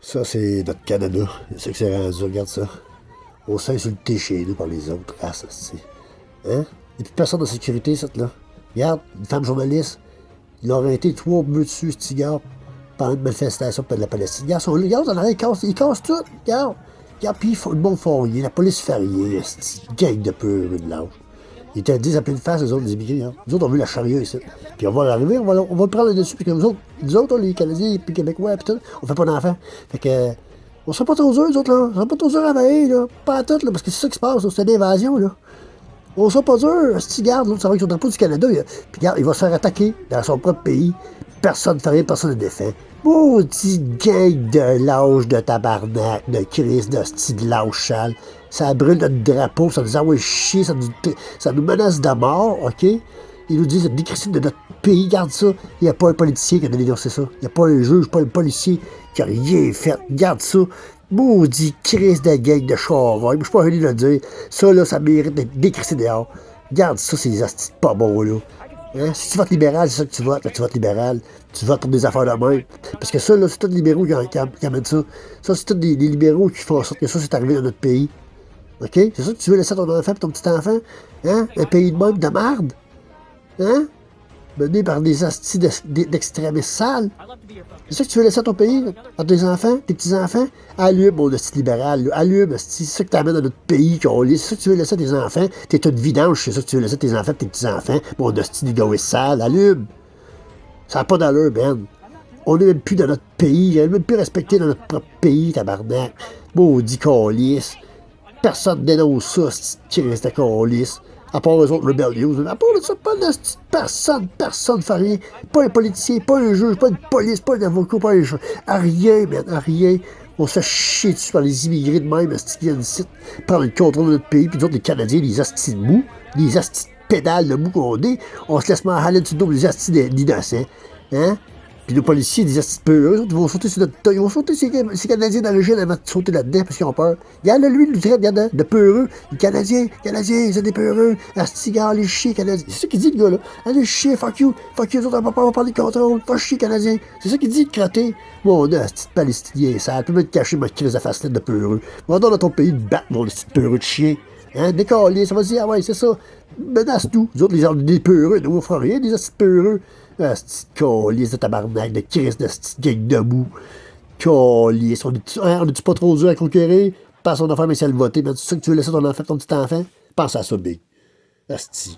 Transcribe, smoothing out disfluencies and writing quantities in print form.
Ça, c'est notre Canada. C'est ça que c'est rendu, regarde ça. On s'est insulté chez nous par les autres races, c'est. Hein? Il n'y a plus personne de sécurité, cette là. Regarde, une femme journaliste. Ils l'ont arrêté 3 dessus, ce gars, pendant une manifestation pour de la Palestine. Regarde, ils sont là, regarde, en arrière, ils cassent tout. Regarde. Regarde, puis le monde font rien. La police fait rien. C'est une gang de peu de lâche. Ils te disent à pleine face, les autres, les immigrés. Hein. Nous autres, on veut la charia ici. Puis on va arriver, on va le prendre dessus. Puis que nous autres, les Canadiens, puis les Québécois, puis tout, on fait pas d'enfants. Fait que. On sera pas trop dur, nous autres, là. On sera pas trop dur à veiller, là. Pas à tout, là, parce que c'est ça qui se passe, c'est une invasion, là. On sera pas dur. Si tu gardes, l'autre, ça va avec son drapeau du Canada. Puis regarde, il va se faire attaquer dans son propre pays. Personne ne fait rien, personne ne défait. Maudit gang de lâche de tabarnak, de crise, de style de lâche sale. Ça brûle notre drapeau, ça nous envoie chier, ça nous menace de mort, OK? Ils nous disent de décrisser de notre pays, garde ça. Il n'y a pas un politicien qui a dénoncé ça. Il n'y a pas un juge, pas un policier qui a rien fait. Garde ça. Maudit crise de gang de chauvin. Je suis pas venu de le dire. Ça, là, ça mérite d'être décrissé dehors. Garde ça, c'est des astis pas bons, là. Hein? Si tu votes libéral, c'est ça que tu votes. Quand tu votes libéral, tu votes pour des affaires de même. Parce que ça, là, c'est tous les libéraux qui amènent ça. Ça, c'est tous des libéraux qui font en sorte que ça, c'est arrivé dans notre pays. OK? C'est ça que tu veux laisser à ton enfant et ton petit enfant? Hein? Un pays de même de merde? Hein? Mené par des astis d'extrémistes sales. C'est ça que tu veux laisser à ton pays, à tes enfants, tes petits-enfants? Allume, mon hostie libéral, allume, c'est ça que t'amènes à notre pays, c'est ça que tu veux laisser à tes enfants? T'es une vidange, c'est ça que tu veux laisser à tes enfants, tes petits-enfants, mon hostie d'égoïste sale, allume! Ça n'a pas d'allure, Ben. On n'est même plus dans notre pays, on n'est même plus respecté dans notre propre pays, tabarnak. Maudit calice. Personne dénonce ça, c'est qui reste à calice. À part eux autres Rebel News. À part de ça, pas de personne ne fait rien. Pas un politicien, pas un juge, pas une police, pas un avocat, pas un juge. À rien, man, à rien. On se fait chier dessus par les immigrés de même, qui viennent ici, prendre le contrôle de notre pays, puis nous autres, les Canadiens, les astis de mou, les astis de pédales de mou qu'on est, on se laisse mal aller dessus les astis d'innocents. Hein? Puis nos policiers, des astis peu, eux autres, ils vont sauter sur notre tas. Ils vont sauter ces Canadiens d'origine avant de sauter là-dedans parce qu'ils ont peur. Regarde, lui, il nous traite, regarde, de peureux. Les Canadiens, ils sont des peureux. Asti, regarde, les chiens Canadiens. C'est ça qu'il dit, le gars, là. Allez, chier, fuck you, les autres, on va parler de contrôle. Pas chier, Canadien. C'est ça qu'il dit, le crotté. Mon asti de Palestinien, ça peut me cacher ma crise de facette de peureux. Va dans ton pays de battre, mon asti de peureux de chien. Hein, décoller, ça va dire, ah ouais, c'est ça. Menace-nous. Nous autres, les gens des peureux, nous, on fera rien, des astis de peureux. Asti de calice de tabarnak, de crise de asti de gang de boue. Calice, on est-tu pas trop dur à conquérir? Passe ton enfant, mais si elle voter, mais c'est ça que tu veux laisser ton enfant, ton petit enfant? Pense à ça, big. Asti.